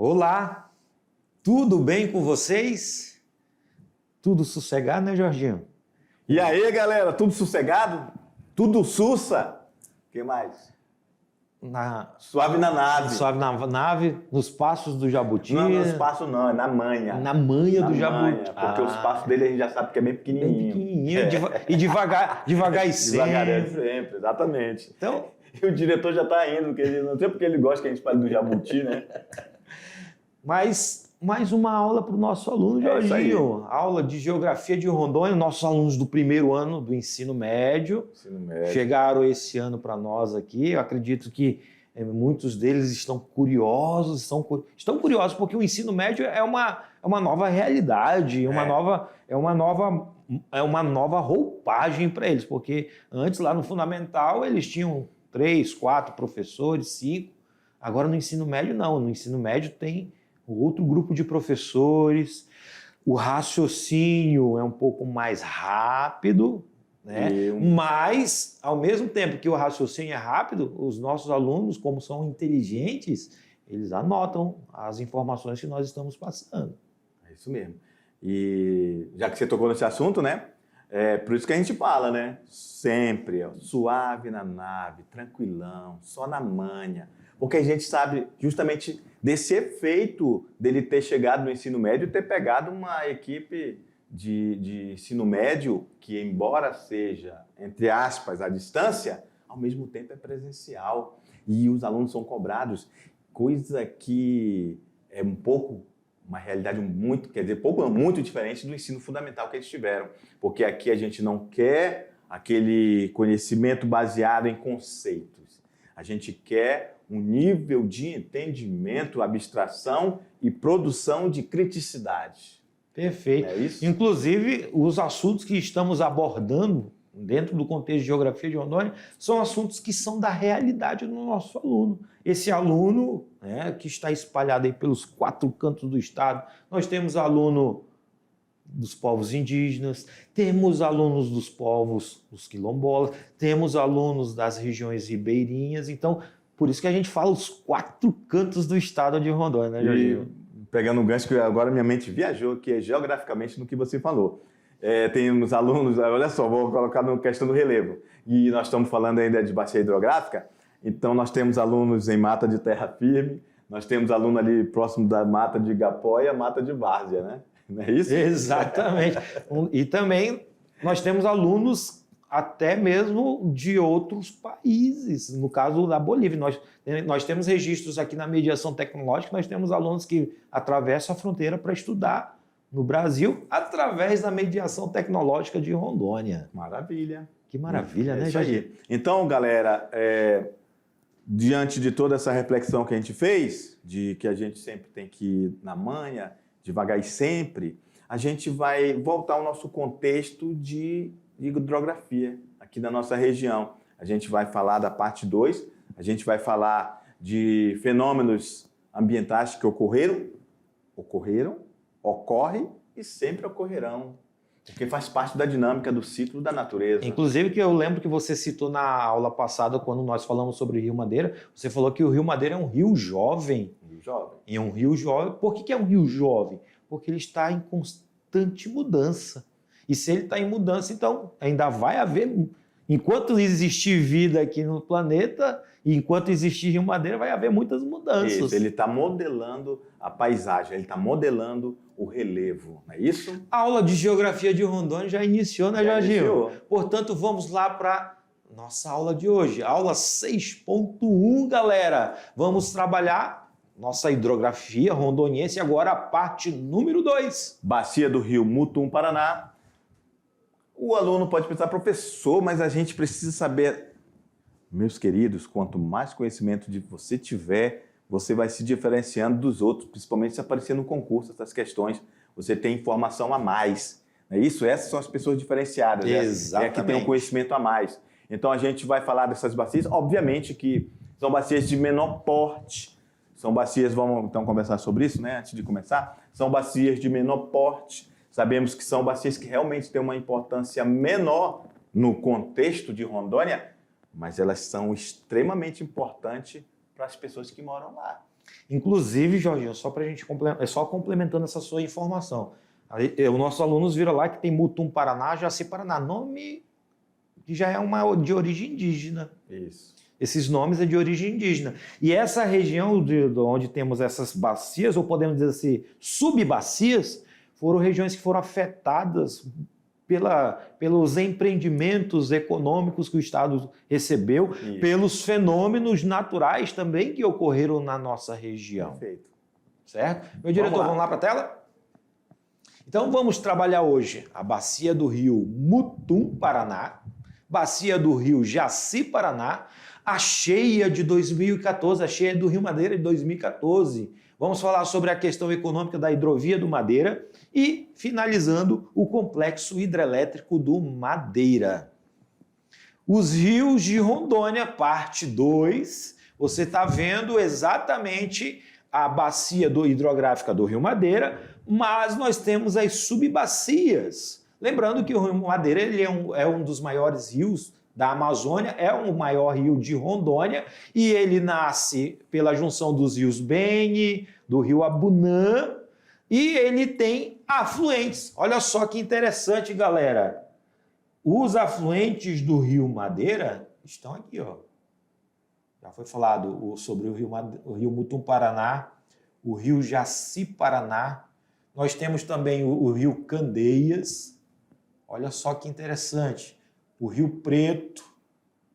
Olá, tudo bem com vocês? Tudo sossegado, né, Jorginho? E aí, galera, tudo sossegado? Tudo sussa? O que mais? Suave na nave. Suave na nave, nos passos do Jabuti. Não, nos passos não, é na manha. Na manha do Jabuti. Porque os passos dele a gente já sabe que é bem pequenininho. Bem pequenininho, e devagar e sempre. Devagar sempre, exatamente. Então, e o diretor já está indo, porque não sei porque ele gosta que a gente fale do Jabuti, né? Mas mais uma aula para o nosso aluno, Jorginho. Aula de Geografia de Rondônia, nossos alunos do primeiro ano do ensino médio. Chegaram esse ano para nós aqui. Eu acredito que muitos deles estão curiosos, estão curiosos porque o ensino médio é uma nova realidade, é uma nova roupagem para eles, porque antes lá no fundamental eles tinham 3, 4 professores, 5. Agora no ensino médio não, no ensino médio tem outro grupo de professores, o raciocínio é um pouco mais rápido, né? Mas, ao mesmo tempo que o raciocínio é rápido, os nossos alunos, como são inteligentes, eles anotam as informações que nós estamos passando. É isso mesmo. E já que você tocou nesse assunto, né? É por isso que a gente fala, né? Sempre, suave na nave, tranquilão, só na manha. Porque a gente sabe justamente desse efeito dele ter chegado no ensino médio e ter pegado uma equipe de ensino médio que, embora seja, entre aspas, à distância, ao mesmo tempo é presencial. E os alunos são cobrados, coisa que é uma realidade muito diferente do ensino fundamental que eles tiveram. Porque aqui a gente não quer aquele conhecimento baseado em conceitos. A gente quer um nível de entendimento, abstração e produção de criticidade. Perfeito. É isso? Inclusive, os assuntos que estamos abordando dentro do contexto de Geografia de Rondônia são assuntos que são da realidade do nosso aluno. Esse aluno, né, que está espalhado aí pelos 4 cantos do estado, nós temos aluno dos povos indígenas, temos alunos dos povos, os quilombolas, temos alunos das regiões ribeirinhas, então, por isso que a gente fala os 4 cantos do estado de Rondônia, né, Jorginho? Pegando um gancho que agora minha mente viajou, que é geograficamente no que você falou. Temos alunos, olha só, vou colocar na questão do relevo, e nós estamos falando ainda de bacia hidrográfica, então nós temos alunos em mata de terra firme, nós temos aluno ali próximo da mata de igapó e a mata de várzea, né? Não é isso? Exatamente. E também nós temos alunos até mesmo de outros países, no caso da Bolívia. Nós temos registros aqui na mediação tecnológica, nós temos alunos que atravessam a fronteira para estudar no Brasil através da mediação tecnológica de Rondônia. Maravilha. Que maravilha, né, Jorge? Então, galera, diante de toda essa reflexão que a gente fez, de que a gente sempre tem que ir na manha, devagar e sempre, a gente vai voltar ao nosso contexto de hidrografia aqui da nossa região. A gente vai falar da parte 2, a gente vai falar de fenômenos ambientais que ocorreram, ocorrem e sempre ocorrerão, porque faz parte da dinâmica do ciclo da natureza. Inclusive, que eu lembro que você citou na aula passada, quando nós falamos sobre o Rio Madeira, você falou que o Rio Madeira é um rio jovem. E é um rio jovem. Por que é um rio jovem? Porque ele está em constante mudança. E se ele está em mudança, então ainda vai haver, enquanto existir vida aqui no planeta, e enquanto existir Rio Madeira, vai haver muitas mudanças. Isso, ele está modelando a paisagem, ele está modelando o relevo, não é isso? A aula de Geografia de Rondônia já iniciou, né, Jorginho? Portanto, vamos lá para nossa aula de hoje, aula 6.1, galera. Vamos trabalhar nossa hidrografia rondoniense, agora a parte número 2. Bacia do Rio Mutum, Paraná. O aluno pode pensar, professor, mas a gente precisa saber. Meus queridos, quanto mais conhecimento você tiver, você vai se diferenciando dos outros, principalmente se aparecer no concurso essas questões. Você tem informação a mais. Não é isso? Essas são as pessoas diferenciadas. Exatamente. É que tem um conhecimento a mais. Então a gente vai falar dessas bacias. Obviamente que são bacias de menor porte. São bacias, vamos então conversar sobre isso, né? Antes de começar. São bacias de menor porte. Sabemos que são bacias que realmente têm uma importância menor no contexto de Rondônia, mas elas são extremamente importantes para as pessoas que moram lá. Inclusive, Jorginho, só para a gente só complementando essa sua informação, os nossos alunos viram lá que tem Mutum Paraná, Jaci Paraná, nome que já é de origem indígena. Isso. Esses nomes é de origem indígena. E essa região onde temos essas bacias, ou podemos dizer assim, subbacias, foram regiões que foram afetadas pelos empreendimentos econômicos que o Estado recebeu, Isso. pelos fenômenos naturais também que ocorreram na nossa região. Perfeito. Certo? Meu diretor, vamos lá para a tela? Então vamos trabalhar hoje a bacia do rio Mutum, Paraná, bacia do rio Jaci, Paraná, a cheia de 2014, a cheia do Rio Madeira de 2014. Vamos falar sobre a questão econômica da hidrovia do Madeira e, finalizando, o complexo hidrelétrico do Madeira. Os rios de Rondônia, parte 2. Você está vendo exatamente a bacia hidrográfica do Rio Madeira, mas nós temos as subbacias. Lembrando que o Rio Madeira ele é um dos maiores rios da Amazônia, é o maior rio de Rondônia e ele nasce pela junção dos rios Beni, do rio Abunã e ele tem afluentes. Olha só que interessante, galera. Os afluentes do rio Madeira estão aqui, ó. Já foi falado sobre o rio Mutum Paraná, o rio Jaci Paraná. Nós temos também o rio Candeias. Olha só que interessante. O Rio Preto,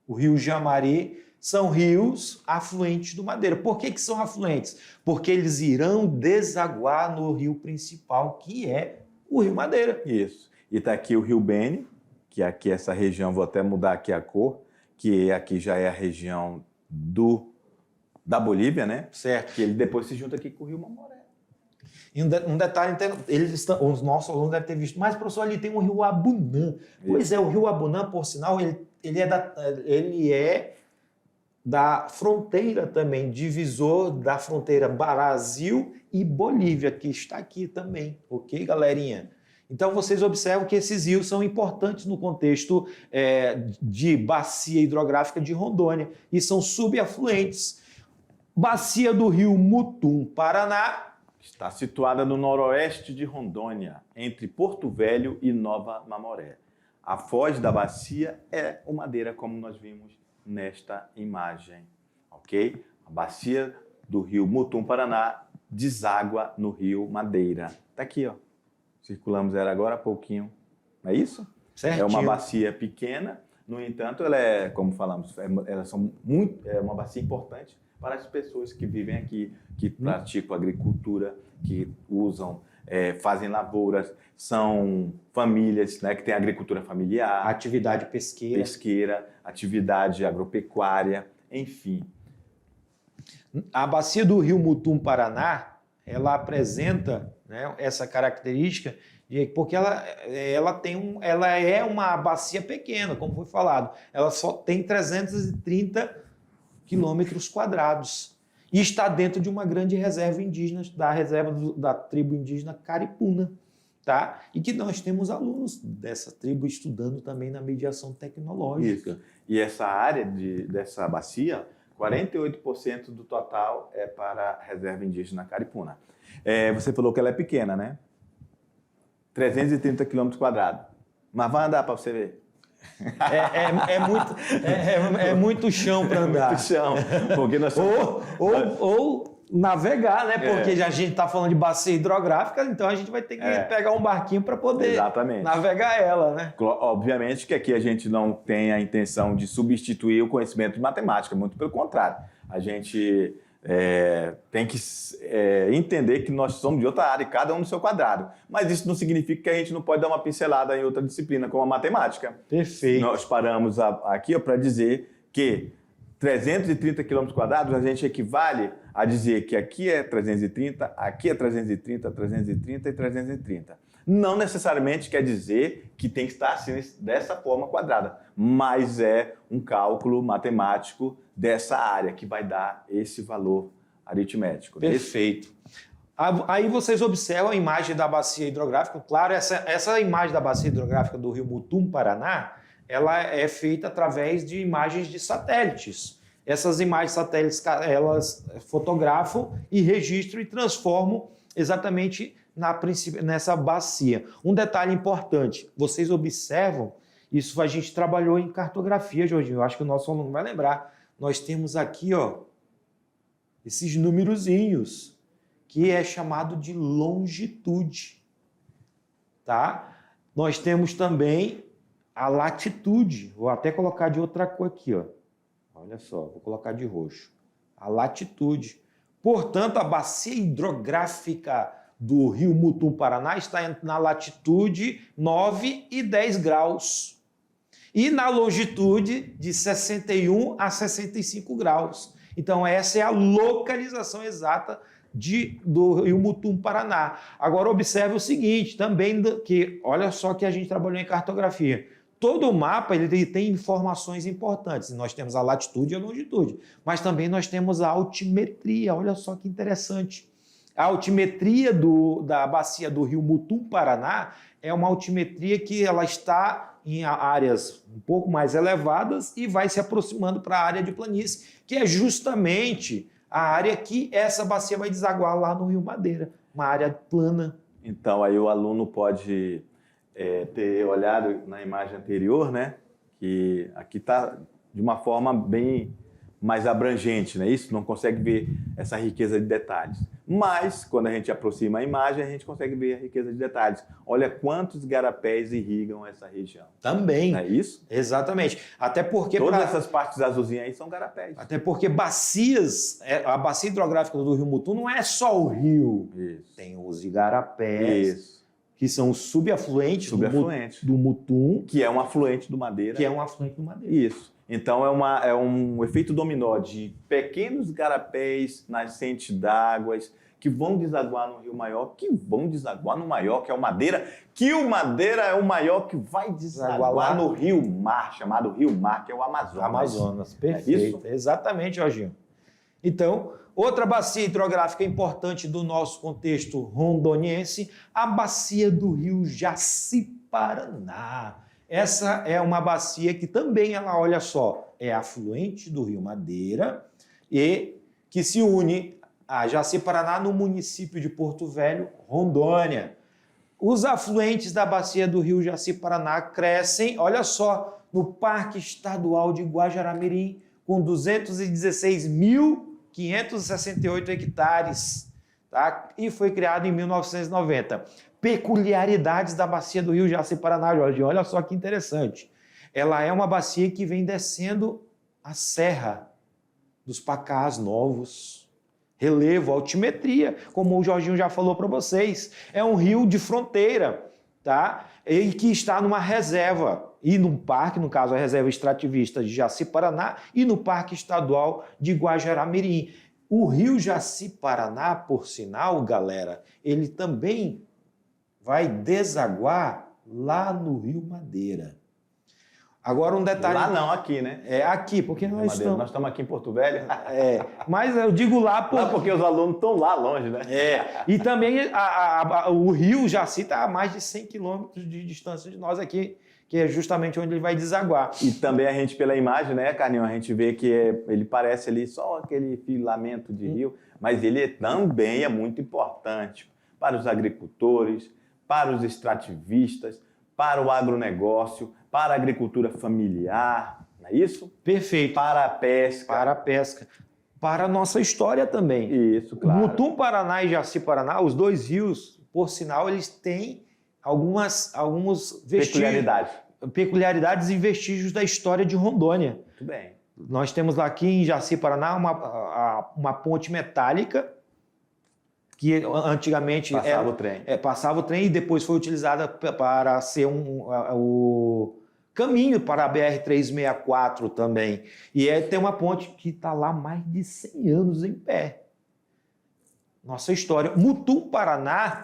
o Rio Jamaré, são rios afluentes do Madeira. Por que são afluentes? Porque eles irão desaguar no rio principal, que é o Rio Madeira. Isso. E está aqui o Rio Beni, que aqui essa região, vou até mudar aqui a cor, que aqui já é a região da Bolívia, né? Certo. Que ele depois se junta aqui com o Rio Mamoré. E um detalhe, os nossos alunos devem ter visto, mas, professor, ali tem um rio Abunã. Pois é, o rio Abunã, por sinal, ele é da fronteira também, divisor da fronteira Brasil e Bolívia, que está aqui também, ok, galerinha? Então, vocês observam que esses rios são importantes no contexto de bacia hidrográfica de Rondônia e são subafluentes. Bacia do rio Mutum, Paraná. Está situada no noroeste de Rondônia, entre Porto Velho e Nova Mamoré. A foz da bacia é o Madeira, como nós vimos nesta imagem, ok? A bacia do rio Mutum, Paraná, deságua no rio Madeira. Está aqui, ó. Circulamos ela agora há pouquinho. Não é isso? Certinho. É uma bacia pequena, no entanto, ela é, como falamos, é uma bacia importante para as pessoas que vivem aqui, que praticam agricultura, que usam, fazem lavouras, são famílias, né, que têm agricultura familiar. Atividade pesqueira. Atividade agropecuária, enfim. A bacia do rio Mutum, Paraná, ela apresenta, né, essa característica porque ela é uma bacia pequena, como foi falado. Ela só tem 330 quilômetros quadrados e está dentro de uma grande reserva indígena, da reserva da tribo indígena Caripuna, tá? E que nós temos alunos dessa tribo estudando também na mediação tecnológica. Isso. E essa área dessa bacia, 48% do total é para a reserva indígena Caripuna. Você falou que ela é pequena, né? 330 quilômetros quadrados. Mas vai andar para você ver. É muito chão para andar. Muito chão. Porque nós ou navegar, né? Porque a gente está falando de bacia hidrográfica, então a gente vai ter que pegar um barquinho para poder navegar ela, né? Obviamente que aqui a gente não tem a intenção de substituir o conhecimento de matemática, muito pelo contrário. A gente tem que entender que nós somos de outra área, cada um no seu quadrado. Mas isso não significa que a gente não pode dar uma pincelada em outra disciplina, como a matemática. Perfeito. Nós paramos aqui para dizer que 330 km quadrados, a gente equivale a dizer que aqui é 330, aqui é 330, 330 e 330. Não necessariamente quer dizer que tem que estar assim, dessa forma quadrada, mas é um cálculo matemático dessa área que vai dar esse valor aritmético. Perfeito. Aí vocês observam a imagem da bacia hidrográfica. Claro, essa imagem da bacia hidrográfica do rio Mutum, Paraná, ela é feita através de imagens de satélites. Essas imagens satélites, elas fotografam e registram e transformam exatamente nessa bacia. Um detalhe importante, vocês observam, isso a gente trabalhou em cartografia, Jorginho, eu acho que o nosso aluno vai lembrar. Nós temos aqui, ó, esses numerozinhos, que é chamado de longitude, tá? Nós temos também a latitude, vou até colocar de outra cor aqui, ó. Olha só, vou colocar de roxo. A latitude. Portanto, a bacia hidrográfica do rio Mutum, Paraná, está na latitude 9 e 10 graus. E na longitude de 61 a 65 graus. Então, essa é a localização exata do rio Mutum, Paraná. Agora, observe o seguinte, também, que olha só que a gente trabalhou em cartografia. Todo o mapa ele tem informações importantes. Nós temos a latitude e a longitude, mas também nós temos a altimetria. Olha só que interessante. A altimetria da bacia do rio Mutum, Paraná, é uma altimetria que ela está em áreas um pouco mais elevadas e vai se aproximando para a área de planície, que é justamente a área que essa bacia vai desaguar lá no Rio Madeira, uma área plana. Então, aí o aluno pode ter olhado na imagem anterior, né? Que aqui está de uma forma bem mais abrangente, né? Isso não consegue ver essa riqueza de detalhes. Mas, quando a gente aproxima a imagem, a gente consegue ver a riqueza de detalhes. Olha quantos igarapés irrigam essa região. Também. Não é isso? Exatamente. Até porque... Todas essas partes azulzinhas aí são garapés. Até porque bacias, a bacia hidrográfica do rio Mutum não é só o rio. Isso. Tem os igarapés. Isso. Que são os subafluentes do Mutum. Que é um afluente do Madeira. Que é um afluente do Madeira. Isso. Então, é um efeito dominó de pequenos garapés, nascentes d'águas, que vão desaguar no Rio Maior, que vão desaguar no maior, que é o Madeira, que o Madeira é o maior que vai desaguar no Rio Mar, chamado Rio Mar, que é o Amazonas. Amazonas, perfeito. É isso? Exatamente, Jorginho. Então, outra bacia hidrográfica importante do nosso contexto rondoniense, a bacia do rio Jaci-Paraná. Essa é uma bacia que também, ela, olha só, é afluente do rio Madeira e que se une a Jaci-Paraná no município de Porto Velho, Rondônia. Os afluentes da bacia do rio Jaci-Paraná crescem, olha só, no Parque Estadual de Guajará-Mirim, com 216.568 hectares, tá? E foi criado em 1990. Peculiaridades da bacia do rio Jaci-Paraná, Jorge. Olha só que interessante. Ela é uma bacia que vem descendo a Serra dos Pacás Novos. Relevo, altimetria, como o Jorginho já falou para vocês. É um rio de fronteira, tá? E que está numa reserva. E num parque, no caso a reserva extrativista de Jaci-Paraná, e no Parque Estadual de Guajará-Mirim. O rio Jaci-Paraná, por sinal, galera, ele também vai desaguar lá no Rio Madeira. Agora um detalhe... Lá não, aqui, né? É aqui, porque nós estamos... Nós estamos aqui em Porto Velho. Mas eu digo lá... Lá porque os alunos estão lá longe, né? E também o rio Jaci está a mais de 100 quilômetros de distância de nós aqui, que é justamente onde ele vai desaguar. E também a gente, pela imagem, né, Carlinhos, a gente vê que ele parece ali só aquele filamento de rio, mas ele também é muito importante para os agricultores, para os extrativistas, para o agronegócio, para a agricultura familiar, não é isso? Perfeito. Para a pesca. Para a pesca. Para a nossa história também. Isso, claro. Mutum, Paraná e Jaci-Paraná, os dois rios, por sinal, eles têm alguns vestígios. Peculiaridades e vestígios da história de Rondônia. Muito bem. Nós temos lá aqui em Jaci-Paraná uma ponte metálica, que antigamente passava o trem e depois foi utilizada para ser o caminho para a BR-364 também. E tem uma ponte que está lá há mais de 100 anos em pé. Nossa história. Mutum, Paraná,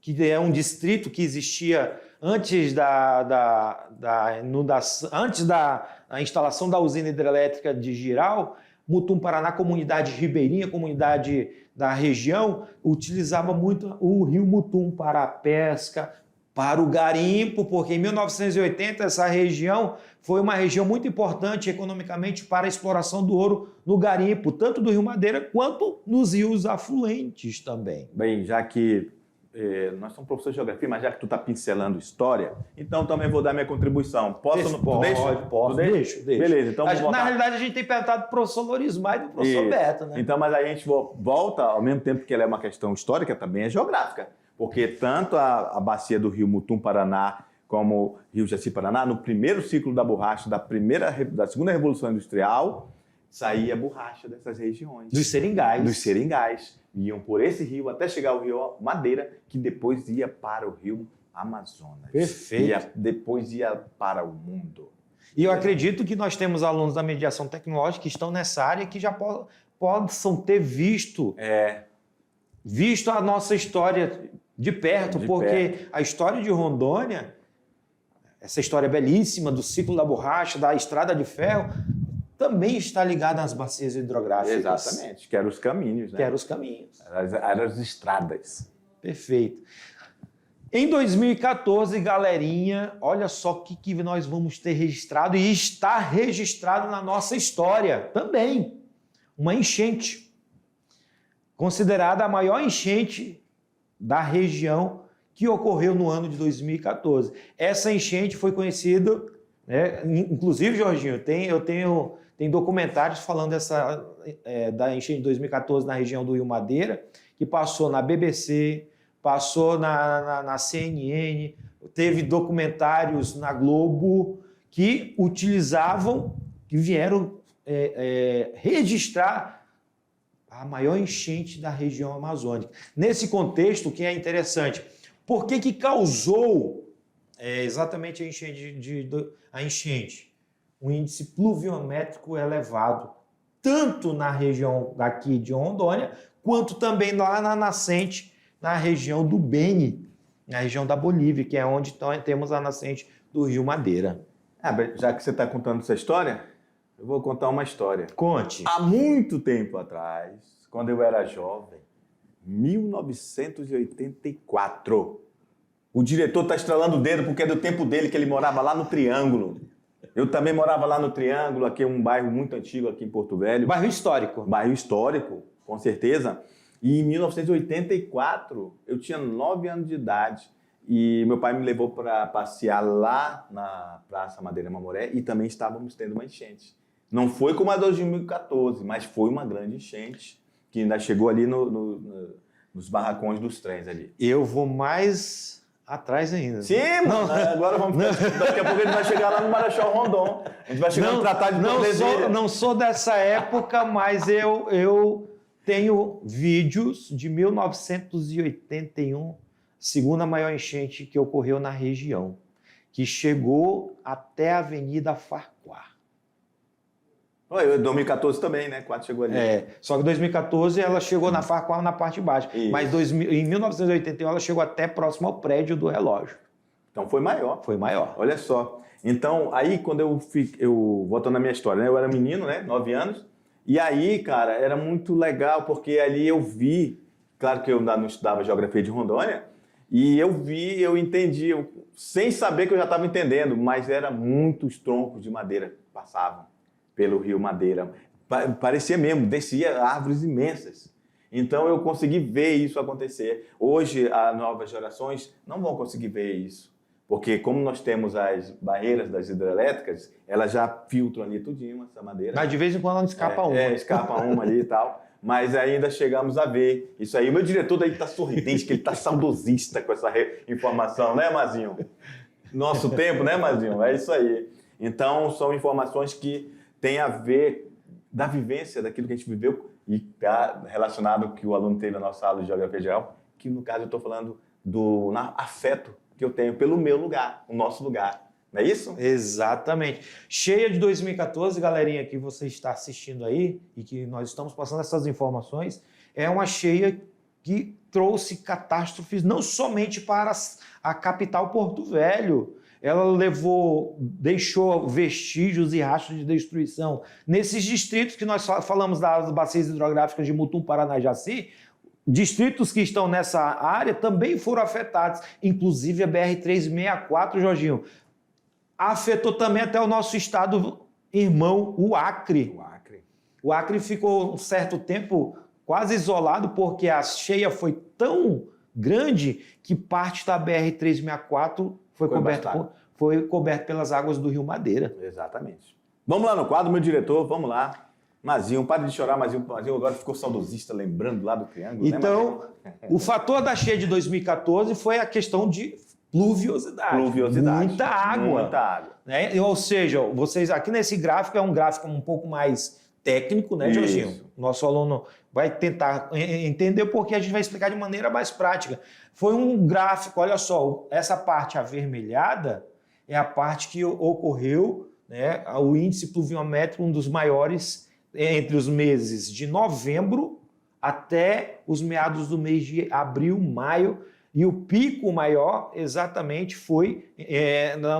que é um distrito que existia antes antes da instalação da usina hidrelétrica de Jirau. Mutum, Paraná, comunidade ribeirinha, comunidade da região, utilizava muito o rio Mutum para a pesca, para o garimpo, porque em 1980 essa região foi uma região muito importante economicamente para a exploração do ouro no garimpo, tanto do Rio Madeira quanto nos rios afluentes também. Bem, já que nós somos professores de geografia, mas já que tu está pincelando história, então também vou dar minha contribuição. Posso? Posso. Deixa. Beleza, então vamos na realidade, a gente tem perguntado do professor Lorismar e do professor Beto, né? Então, mas aí a gente volta, ao mesmo tempo que ela é uma questão histórica, também é geográfica. Porque tanto a bacia do rio Mutum-Paraná como o rio Jaci-Paraná, no primeiro ciclo da borracha, da segunda Revolução Industrial, saía borracha dessas regiões. Dos seringais. Dos seringais. Iam por esse rio até chegar ao rio Madeira, que depois ia para o rio Amazonas. Perfeito. Depois ia para o mundo. E eu acredito que nós temos alunos da mediação tecnológica que estão nessa área que já possam ter visto a nossa história de perto, porque a história de Rondônia, essa história belíssima do ciclo da borracha, da estrada de ferro, também está ligada às bacias hidrográficas. Exatamente, que eram os caminhos, né? Que eram os caminhos. Eram as estradas. Perfeito. Em 2014, galerinha, olha só o que nós vamos ter registrado e está registrado na nossa história também. Uma enchente, considerada a maior enchente da região que ocorreu no ano de 2014. Essa enchente foi conhecida, né, inclusive, Jorginho, tem documentários falando da enchente de 2014 na região do Rio Madeira, que passou na BBC, passou na CNN, teve documentários na Globo que vieram registrar a maior enchente da região amazônica. Nesse contexto, o que é interessante, por que causou exatamente a enchente? Um índice pluviométrico elevado, tanto na região daqui de Rondônia, quanto também lá na nascente, na região do Beni, na região da Bolívia, que é onde temos a nascente do Rio Madeira. Já que você está contando essa história, eu vou contar uma história. Conte. Há muito tempo atrás, quando eu era jovem, 1984, o diretor está estralando o dedo porque é do tempo dele que ele morava lá no Triângulo. Eu também morava lá no Triângulo, aqui é um bairro muito antigo aqui em Porto Velho. Bairro histórico. Bairro histórico, com certeza. E em 1984, eu tinha 9 anos de idade e meu pai me levou para passear lá na Praça Madeira Mamoré e também estávamos tendo uma enchente. Não foi como a de 2014, mas foi uma grande enchente que ainda chegou ali nos barracões dos trens ali. Eu vou mais atrás ainda. Sim, mano. Agora vamos... Daqui a pouco a gente vai chegar lá no Marechal Rondon. A gente vai chegar no Tratado de Tordesilhas. Não sou dessa época, mas eu tenho vídeos de 1981, segunda maior enchente que ocorreu na região, que chegou até a Avenida Farquhar. 2014 também, né? Quando chegou ali. Só que em 2014 ela chegou na Farquhar na parte de baixo. Isso. Mas em 1981 ela chegou até próximo ao prédio do relógio. Então foi maior. Foi maior. Olha só. Então, aí quando eu voltando na minha história, né? Eu era menino, né? 9 anos. E aí, cara, era muito legal, porque ali eu vi, claro que eu ainda não estudava geografia de Rondônia, e eu entendi, sem saber que eu já estava entendendo, mas eram muitos troncos de madeira que passavam pelo Rio Madeira. Parecia mesmo, descia árvores imensas. Então eu consegui ver isso acontecer. Hoje, as novas gerações não vão conseguir ver isso, porque como nós temos as barreiras das hidrelétricas, elas já filtram ali tudinho essa madeira. Mas de vez em quando não escapa uma. Escapa uma ali e tal. Mas ainda chegamos a ver isso aí. O meu diretor daí está sorridente, que ele está saudosista com essa informação, né, Mazinho? Nosso tempo, né, Mazinho? É isso aí. Então, são informações que têm a ver da vivência, daquilo que a gente viveu e está relacionado com o que o aluno teve na nossa aula de Geografia Geral, que no caso eu estou falando do afeto que eu tenho pelo meu lugar, o nosso lugar. Não é isso? Exatamente. Cheia de 2014, galerinha que você está assistindo aí e que nós estamos passando essas informações, é uma cheia que trouxe catástrofes não somente para a capital Porto Velho. Ela deixou vestígios e rastros de destruição. Nesses distritos que nós falamos das bacias hidrográficas de Mutum, Paraná e Jaci, distritos que estão nessa área também foram afetados, inclusive a BR-364, Jorginho, afetou também até o nosso estado irmão, o Acre. O Acre ficou um certo tempo quase isolado porque a cheia foi tão grande que parte da BR-364 foi coberto pelas águas do Rio Madeira. Exatamente. Vamos lá no quadro, meu diretor, vamos lá. Mazinho, para de chorar, Mazinho agora ficou saudosista, lembrando lá do Triângulo. Então, né, o fator da cheia de 2014 foi a questão de pluviosidade. Muita água. Muita água. Né? Ou seja, vocês aqui nesse gráfico é um gráfico um pouco mais técnico, né, Jorginho? Nosso aluno vai tentar entender porque a gente vai explicar de maneira mais prática. Foi um gráfico, olha só, essa parte avermelhada é a parte que ocorreu, né, o índice pluviométrico, um dos maiores entre os meses de novembro até os meados do mês de abril, maio, e o pico maior exatamente foi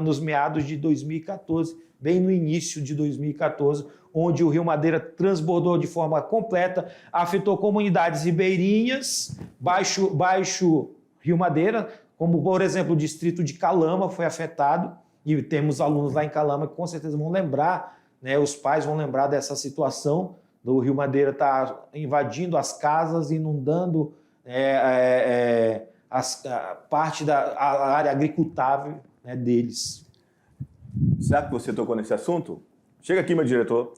nos meados de 2014, bem no início de 2014, onde o Rio Madeira transbordou de forma completa, afetou comunidades ribeirinhas, baixo Rio Madeira, como, por exemplo, o distrito de Calama foi afetado, e temos alunos lá em Calama que com certeza vão lembrar, né, os pais vão lembrar dessa situação do Rio Madeira estar invadindo as casas, inundando parte da área agricultável, né, deles. Já que você tocou nesse assunto, chega aqui, meu diretor.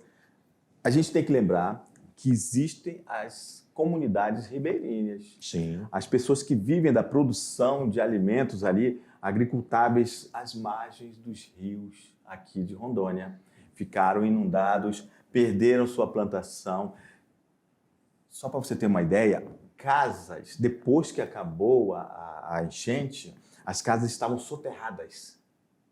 A gente tem que lembrar que existem as comunidades ribeirinhas. Sim. As pessoas que vivem da produção de alimentos ali, agricultáveis às margens dos rios aqui de Rondônia. Ficaram inundados, perderam sua plantação. Só para você ter uma ideia, casas, depois que acabou a enchente, as casas estavam soterradas.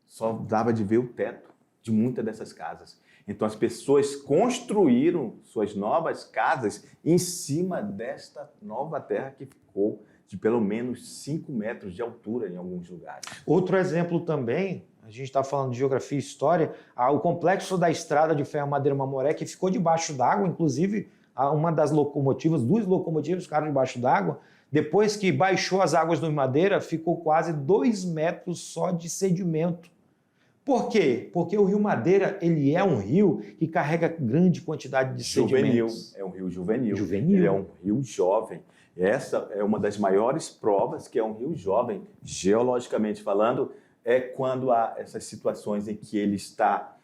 Só dava de ver o teto de muitas dessas casas. Então as pessoas construíram suas novas casas em cima desta nova terra que ficou de pelo menos 5 metros de altura em alguns lugares. Outro exemplo também, a gente está falando de geografia e história, o complexo da estrada de ferro Madeira-Mamoré, que ficou debaixo d'água, inclusive uma das locomotivas, 2 locomotivas ficaram debaixo d'água. Depois que baixou as águas do Madeira, ficou quase 2 metros só de sedimento. Por quê? Porque o Rio Madeira ele é um rio que carrega grande quantidade de sedimentos. É um rio juvenil. Juvenil. Ele é um rio jovem. Essa é uma das maiores provas que é um rio jovem, geologicamente falando, é quando há essas situações em que ele está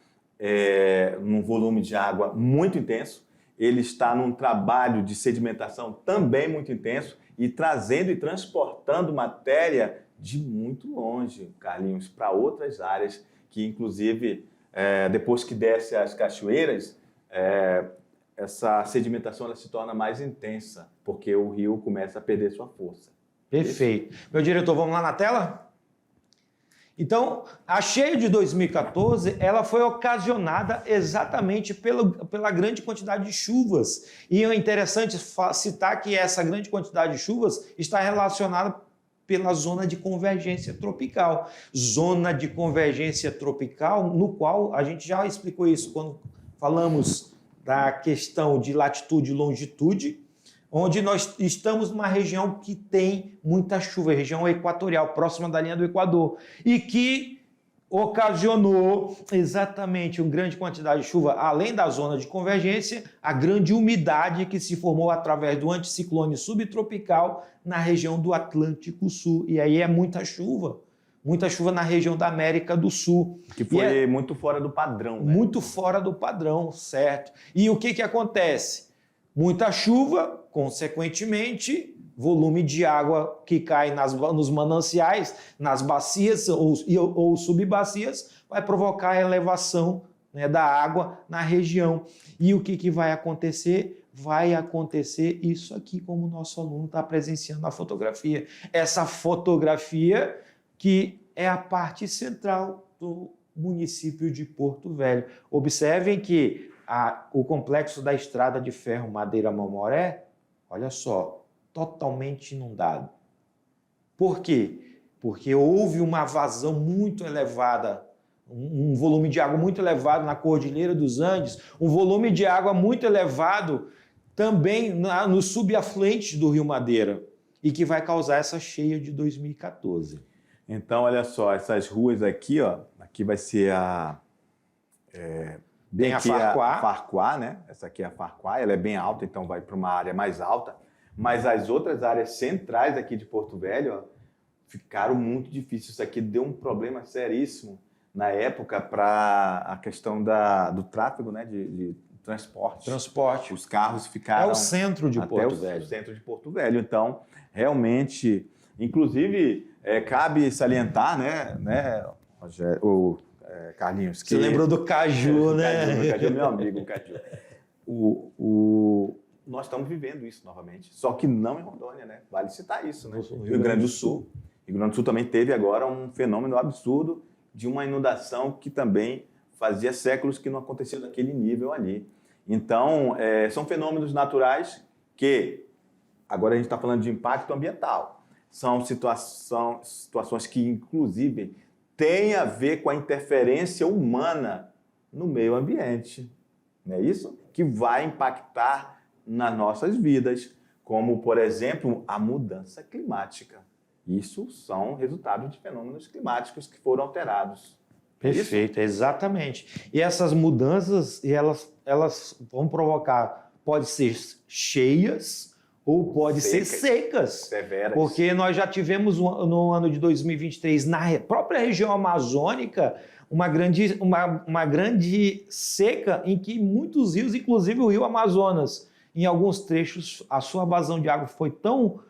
num volume de água muito intenso, ele está num trabalho de sedimentação também muito intenso e trazendo e transportando matéria de muito longe, Carlinhos, para outras áreas que, inclusive, depois que desce as cachoeiras, essa sedimentação ela se torna mais intensa, porque o rio começa a perder sua força. Perfeito. Meu diretor, vamos lá na tela? Então, a cheia de 2014, ela foi ocasionada exatamente pela grande quantidade de chuvas. E é interessante citar que essa grande quantidade de chuvas está relacionada pela zona de convergência tropical. Zona de convergência tropical, no qual a gente já explicou isso quando falamos da questão de latitude e longitude, onde nós estamos numa região que tem muita chuva, região equatorial, próxima da linha do Equador, e que ocasionou exatamente uma grande quantidade de chuva, além da zona de convergência, a grande umidade que se formou através do anticiclone subtropical na região do Atlântico Sul. E aí é muita chuva na região da América do Sul. Que foi muito fora do padrão, né? Muito fora do padrão, certo. E o que acontece? Muita chuva, consequentemente, volume de água que cai nos mananciais, nas bacias ou subbacias, vai provocar a elevação, né, da água na região. E o que vai acontecer? Vai acontecer isso aqui, como o nosso aluno está presenciando na fotografia. Essa fotografia que é a parte central do município de Porto Velho. Observem que o complexo da estrada de ferro Madeira-Mamoré, olha só, totalmente inundado. Por quê? Porque houve uma vazão muito elevada, um volume de água muito elevado na Cordilheira dos Andes, um volume de água muito elevado também nos subafluentes do Rio Madeira e que vai causar essa cheia de 2014. Então, olha só, essas ruas aqui, ó, aqui vai ser Tem a Farquhar. A Farquhar, né? Essa aqui é a Farquhar, ela é bem alta, então vai para uma área mais alta. Mas as outras áreas centrais aqui de Porto Velho, ó, ficaram muito difíceis. Isso aqui deu um problema seríssimo na época para a questão do tráfego, né? De transporte. Os carros ficaram... É o centro de Porto Velho. O centro de Porto Velho. Então, realmente, inclusive, cabe salientar, né Rogério, Carlinhos, que... Você lembrou do Caju, né? O Caju é meu amigo, o Caju. Nós estamos vivendo isso novamente, só que não em Rondônia, né? Vale citar isso, né? Rio Grande do Sul. Rio Grande do Sul também teve agora um fenômeno absurdo de uma inundação que também fazia séculos que não acontecia daquele nível ali. Então, são fenômenos naturais que, agora a gente está falando de impacto ambiental, são situações que, inclusive, têm a ver com a interferência humana no meio ambiente. Não é isso? Que vai impactar nas nossas vidas, como, por exemplo, a mudança climática. Isso são resultados de fenômenos climáticos que foram alterados. Perfeito, exatamente. E essas mudanças, elas vão provocar, pode ser cheias ou pode ser secas. Severas. Porque nós já tivemos no ano de 2023, na própria região amazônica, uma grande seca em que muitos rios, inclusive o rio Amazonas, em alguns trechos, a sua vazão de água foi tão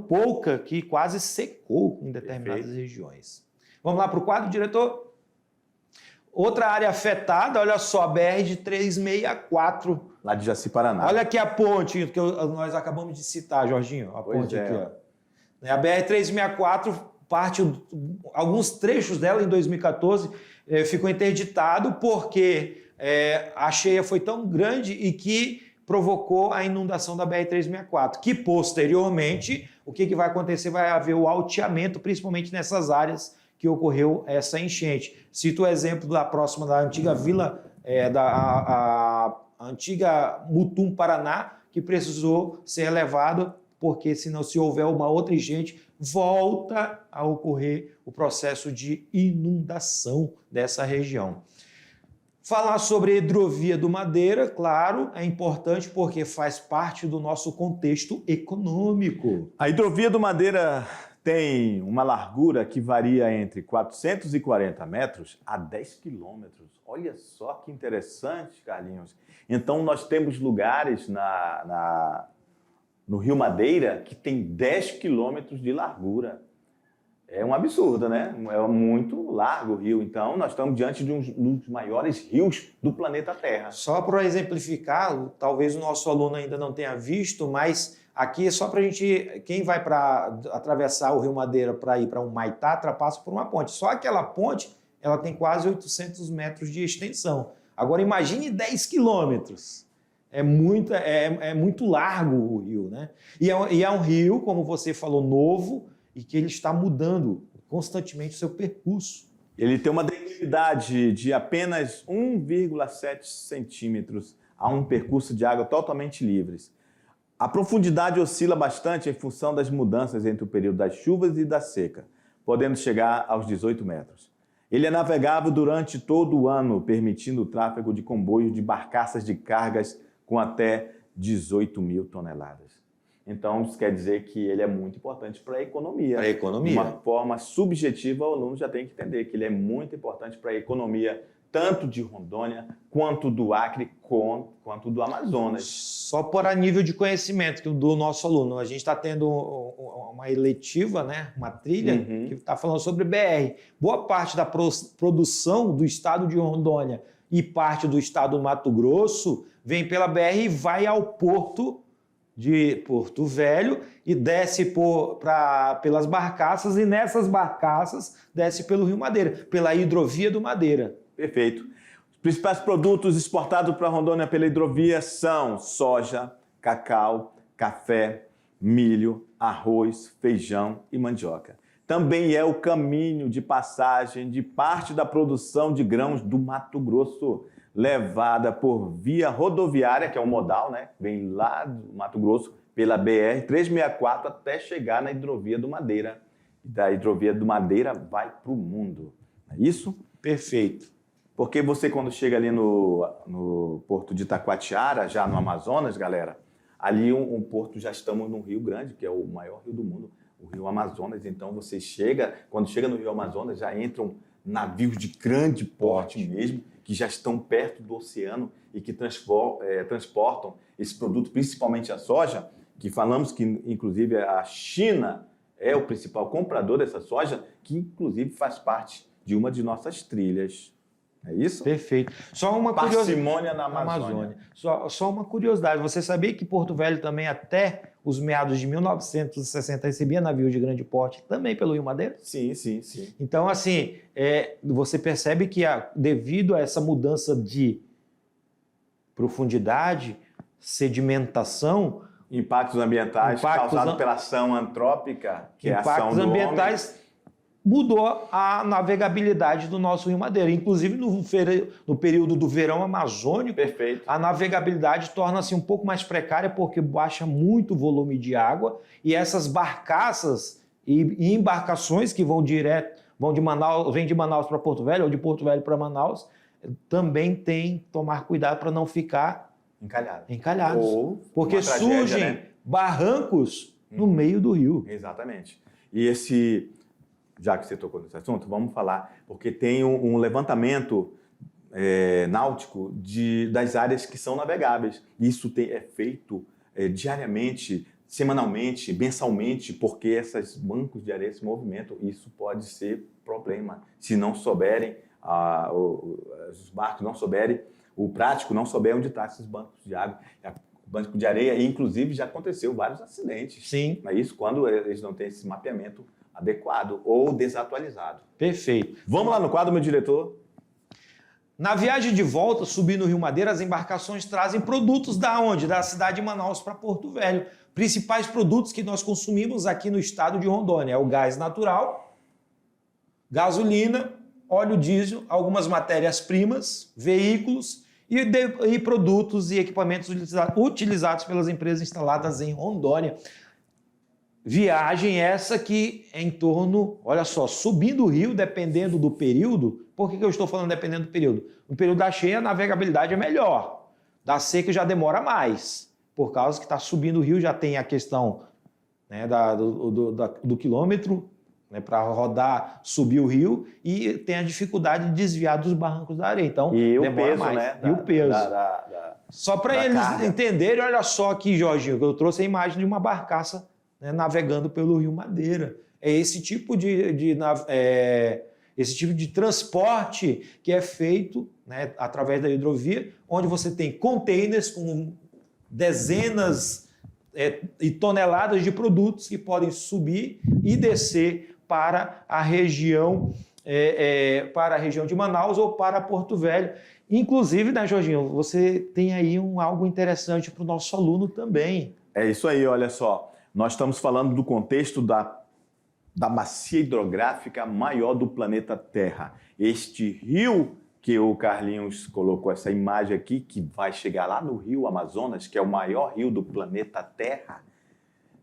pouca que quase secou em determinadas regiões. Vamos lá para o quadro, diretor? Outra área afetada, olha só, a BR-364. Lá de Jaci, Paraná. Olha aqui a ponte que nós acabamos de citar, Jorginho. A ponte aqui, ó. A BR-364, alguns trechos dela em 2014 ficou interditado porque a cheia foi tão grande e que provocou a inundação da BR-364, que posteriormente, o que vai acontecer? Vai haver o alteamento, principalmente nessas áreas que ocorreu essa enchente. Cito o exemplo da antiga vila, a antiga Mutum, Paraná, que precisou ser elevado, porque senão, se houver uma outra enchente, volta a ocorrer o processo de inundação dessa região. Falar sobre a hidrovia do Madeira, claro, é importante porque faz parte do nosso contexto econômico. A hidrovia do Madeira tem uma largura que varia entre 440 metros a 10 quilômetros. Olha só que interessante, Carlinhos. Então, nós temos lugares no Rio Madeira que tem 10 quilômetros de largura. É um absurdo, né? É muito largo o rio. Então, nós estamos diante de um dos maiores rios do planeta Terra. Só para exemplificar, talvez o nosso aluno ainda não tenha visto, mas aqui é só para a gente... Quem vai para atravessar o Rio Madeira para ir para um Humaitá, passa por uma ponte. Só aquela ponte, ela tem quase 800 metros de extensão. Agora, imagine 10 quilômetros. É muito largo o rio, né? E é um rio, como você falou, novo, e que ele está mudando constantemente o seu percurso. Ele tem uma densidade de apenas 1,7 centímetros a um percurso de água totalmente livres. A profundidade oscila bastante em função das mudanças entre o período das chuvas e da seca, podendo chegar aos 18 metros. Ele é navegável durante todo o ano, permitindo o tráfego de comboios de barcaças de cargas com até 18 mil toneladas. Então, isso quer dizer que ele é muito importante para a economia. Para a economia. De uma forma subjetiva, o aluno já tem que entender que ele é muito importante para a economia, tanto de Rondônia, quanto do Acre, quanto do Amazonas. Só por a nível de conhecimento do nosso aluno. A gente está tendo uma eletiva, né? Uma trilha, que está falando sobre BR. Boa parte da produção do estado de Rondônia e parte do estado do Mato Grosso vem pela BR e vai ao porto de Porto Velho e desce pelas barcaças, e nessas barcaças desce pelo Rio Madeira, pela hidrovia do Madeira. Perfeito. Os principais produtos exportados para Rondônia pela hidrovia são soja, cacau, café, milho, arroz, feijão e mandioca. Também é o caminho de passagem de parte da produção de grãos do Mato Grosso. levada por via rodoviária, que é o modal, né? Vem lá do Mato Grosso, pela BR-364 até chegar na hidrovia do Madeira. Da hidrovia do Madeira vai para o mundo. Não é isso? Perfeito. Porque você, quando chega ali no porto de Itacoatiara, já no Amazonas, galera, ali um porto, já estamos no Rio Grande, que é o maior rio do mundo, o Rio Amazonas. Então, você chega, quando chega no Rio Amazonas, já entram navios de grande porte mesmo, que já estão perto do oceano e que transportam esse produto, principalmente a soja, que falamos que, inclusive, a China é o principal comprador dessa soja, que, inclusive, faz parte de uma de nossas trilhas. É isso? Perfeito. Só uma parcimônia na Amazônia. Só uma curiosidade. Você sabia que Porto Velho também, até os meados de 1960, recebia navio de grande porte também pelo Rio Madeira? Sim, sim, sim. Então, assim, você percebe que devido a essa mudança de profundidade, sedimentação, impactos ambientais causados pela ação antrópica, que é a ação do ambientais, homem, mudou a navegabilidade do nosso Rio Madeira. Inclusive, no período do verão amazônico, perfeito, a navegabilidade torna-se um pouco mais precária porque baixa muito o volume de água e essas barcaças e embarcações que vêm de Manaus para Porto Velho ou de Porto Velho para Manaus, também tem que tomar cuidado para não ficar encalhados. Ou porque surgem barrancos no meio do rio. Exatamente. E já que você tocou nesse assunto, vamos falar, porque tem um levantamento náutico das áreas que são navegáveis. Isso é feito diariamente, semanalmente, mensalmente, porque esses bancos de areia se movimentam. Isso pode ser problema. Se não souberem, os barcos não souberem, o prático não souber onde estão esses bancos de água, banco de areia, e inclusive já aconteceu vários acidentes. Sim. Não é isso? Quando eles não têm esse mapeamento adequado ou desatualizado. Perfeito. Vamos lá no quadro, meu diretor. Na viagem de volta, subindo o Rio Madeira, as embarcações trazem produtos da onde? Da cidade de Manaus para Porto Velho. Principais produtos que nós consumimos aqui no estado de Rondônia é o gás natural, gasolina, óleo diesel, algumas matérias-primas, veículos e produtos e equipamentos utilizados pelas empresas instaladas em Rondônia. Viagem essa que é em torno, olha só, subindo o rio, dependendo do período. Por que eu estou falando dependendo do período? No período da cheia, a navegabilidade é melhor. Da seca já demora mais, por causa que está subindo o rio, já tem a questão, né, do quilômetro, né, para rodar, subir o rio, e tem a dificuldade de desviar dos barrancos da areia. Então, demora mais. Né? E o peso. Só para eles entenderem, olha só aqui, Jorginho, que eu trouxe a imagem de uma barcaça, né, navegando pelo Rio Madeira. É esse tipo esse tipo de transporte que é feito, né, através da hidrovia, onde você tem containers com dezenas e toneladas de produtos que podem subir e descer para a região de Manaus ou para Porto Velho. Inclusive, né, Jorginho, você tem aí algo interessante para o nosso aluno também. É isso aí, olha só. Nós estamos falando do contexto da bacia hidrográfica maior do planeta Terra. Este rio que o Carlinhos colocou essa imagem aqui, que vai chegar lá no Rio Amazonas, que é o maior rio do planeta Terra,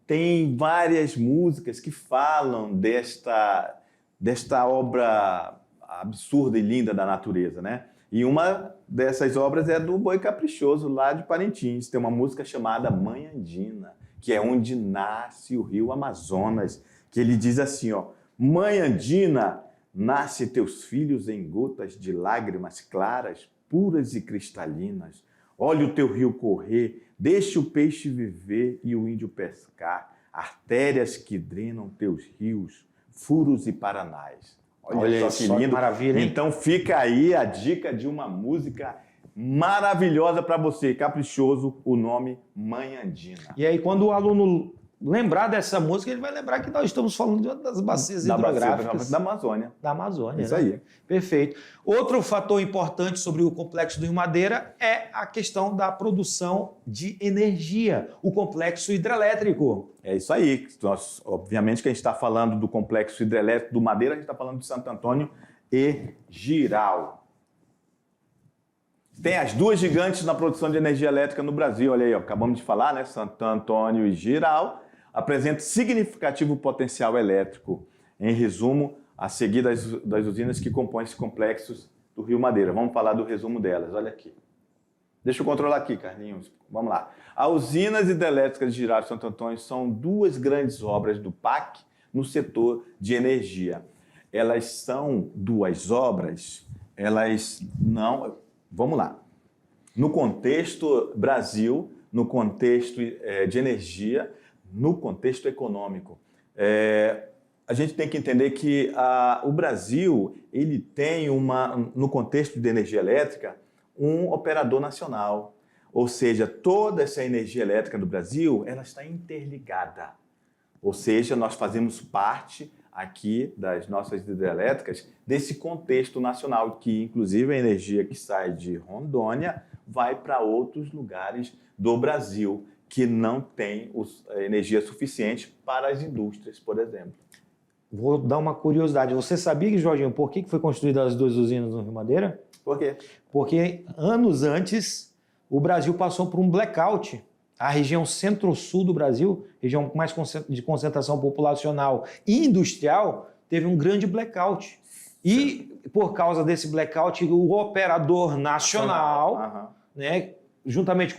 tem várias músicas que falam desta obra absurda e linda da natureza, né? E uma dessas obras é do Boi Caprichoso, lá de Parintins. Tem uma música chamada Mãe Andina, que é onde nasce o Rio Amazonas, que ele diz assim, ó: Mãe Andina, nasce teus filhos em gotas de lágrimas claras, puras e cristalinas. Olha o teu rio correr, deixa o peixe viver e o índio pescar, artérias que drenam teus rios, furos e paranás. Olha só que lindo. Maravilha, hein? Então fica aí a dica de uma música maravilhosa para você, caprichoso, o nome Mãe Andina. E aí, quando o aluno lembrar dessa música, ele vai lembrar que nós estamos falando de uma das bacias hidrográficas da Amazônia. Da Amazônia, isso, né? Aí. Perfeito. Outro fator importante sobre o Complexo do Rio Madeira é a questão da produção de energia, o complexo hidrelétrico. É isso aí. Obviamente que a gente está falando do complexo hidrelétrico do Madeira, a gente está falando de Santo Antônio e Jirau. Tem as duas gigantes na produção de energia elétrica no Brasil. Olha aí, ó, acabamos de falar, né? Santo Antônio e Jirau apresentam significativo potencial elétrico. Em resumo, a seguir das usinas que compõem esses complexos do Rio Madeira. Vamos falar do resumo delas. Olha aqui. Deixa eu controlar aqui, Carlinhos. Vamos lá. As usinas hidrelétricas de Jirau e Santo Antônio são duas grandes obras do PAC no setor de energia. Elas são duas obras, elas não... Vamos lá. No contexto Brasil, no contexto de energia, no contexto econômico, a gente tem que entender que o Brasil ele tem, no contexto de energia elétrica, um operador nacional. Ou seja, toda essa energia elétrica do Brasil ela está interligada. Ou seja, nós fazemos parte aqui das nossas hidrelétricas desse contexto nacional, que inclusive a energia que sai de Rondônia vai para outros lugares do Brasil que não tem energia suficiente para as indústrias, por exemplo. Vou dar uma curiosidade. Você sabia, Jorginho, por que foi construídas as duas usinas no Rio Madeira? Por quê? Porque anos antes o Brasil passou por um blackout. A região centro-sul do Brasil, região mais de concentração populacional e industrial, teve um grande blackout. E, por causa desse blackout, o operador nacional, né, juntamente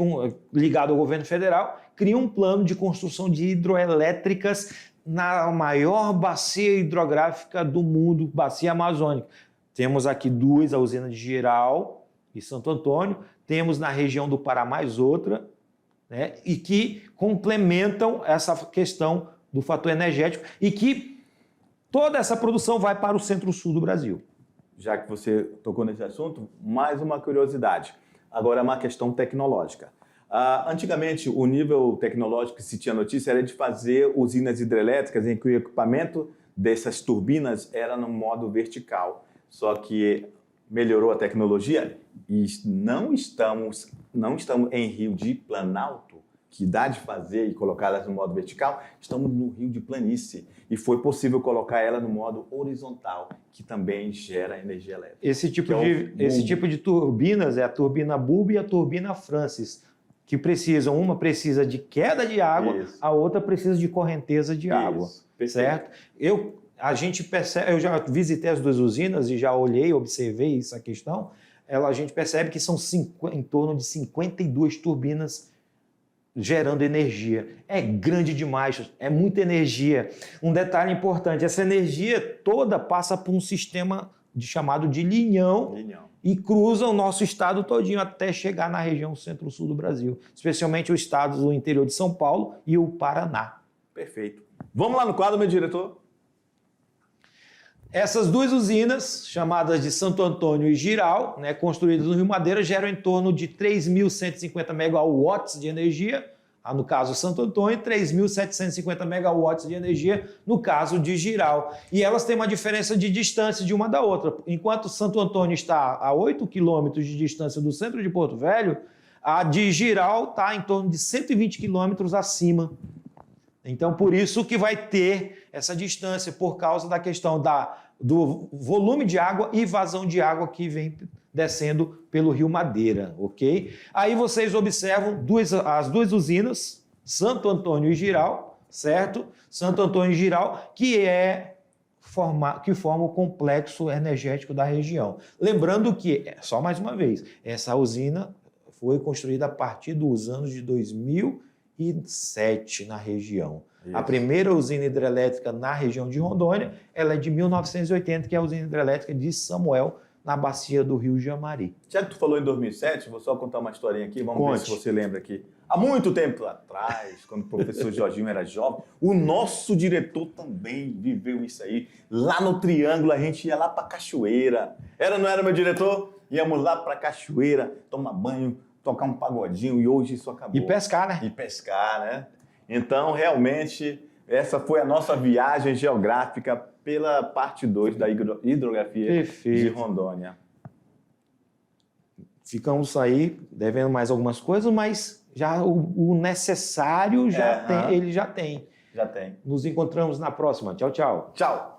ligado ao governo federal, cria um plano de construção de hidroelétricas na maior bacia hidrográfica do mundo, bacia amazônica. Temos aqui duas, a usina de Jirau e Santo Antônio, temos na região do Pará mais outra, né, e que complementam essa questão do fator energético e que toda essa produção vai para o centro-sul do Brasil. Já que você tocou nesse assunto, mais uma curiosidade. Agora é uma questão tecnológica. Antigamente, o nível tecnológico que se tinha notícia era de fazer usinas hidrelétricas em que o equipamento dessas turbinas era no modo vertical. Só que melhorou a tecnologia e não estamos em Rio de Planalto, que dá de fazer e colocar elas no modo vertical, estamos no Rio de Planície. E foi possível colocar ela no modo horizontal, que também gera energia elétrica. Esse tipo de turbinas é a turbina Bulb e a turbina Francis, que precisam, uma precisa de queda de água, isso, a outra precisa de correnteza de água, certo? A gente percebe, eu já visitei as duas usinas e já olhei, observei essa questão, a gente percebe que são em torno de 52 turbinas gerando energia. É grande demais, é muita energia. Um detalhe importante, essa energia toda passa por um sistema chamado de linhão. E cruza o nosso estado todinho até chegar na região centro-sul do Brasil, especialmente os estados do interior de São Paulo e o Paraná. Perfeito. Vamos lá no quadro, meu diretor? Essas duas usinas, chamadas de Santo Antônio e Jirau, né, construídas no Rio Madeira, geram em torno de 3.150 megawatts de energia, no caso Santo Antônio, 3.750 megawatts de energia, no caso de Jirau. E elas têm uma diferença de distância de uma da outra. Enquanto Santo Antônio está a 8 quilômetros de distância do centro de Porto Velho, a de Jirau está em torno de 120 quilômetros acima. Então, por isso que vai ter essa distância, por causa da questão do volume de água e vazão de água que vem descendo pelo Rio Madeira, ok? Aí vocês observam as duas usinas, Santo Antônio e Jirau, certo? Santo Antônio e Jirau, que forma o complexo energético da região. Lembrando que, só mais uma vez, essa usina foi construída a partir dos anos de 2007 na região. Isso. A primeira usina hidrelétrica na região de Rondônia, ela é de 1980, que é a usina hidrelétrica de Samuel, na bacia do Rio Jamari. Já que tu falou em 2007, vou só contar uma historinha aqui, vamos ver se você lembra aqui. Há muito tempo atrás, quando o professor Jorginho era jovem, o nosso diretor também viveu isso aí. Lá no Triângulo, a gente ia lá para Cachoeira. Não era, meu diretor? Íamos lá para Cachoeira, tomar banho, tocar um pagodinho, e hoje isso acabou. E pescar, né? E pescar, né? Então, realmente, essa foi a nossa viagem geográfica pela parte 2 da hidrografia Perfeito. De Rondônia. Ficamos aí devendo mais algumas coisas, mas já o necessário ele já tem. Já tem. Nos encontramos na próxima. Tchau, tchau. Tchau.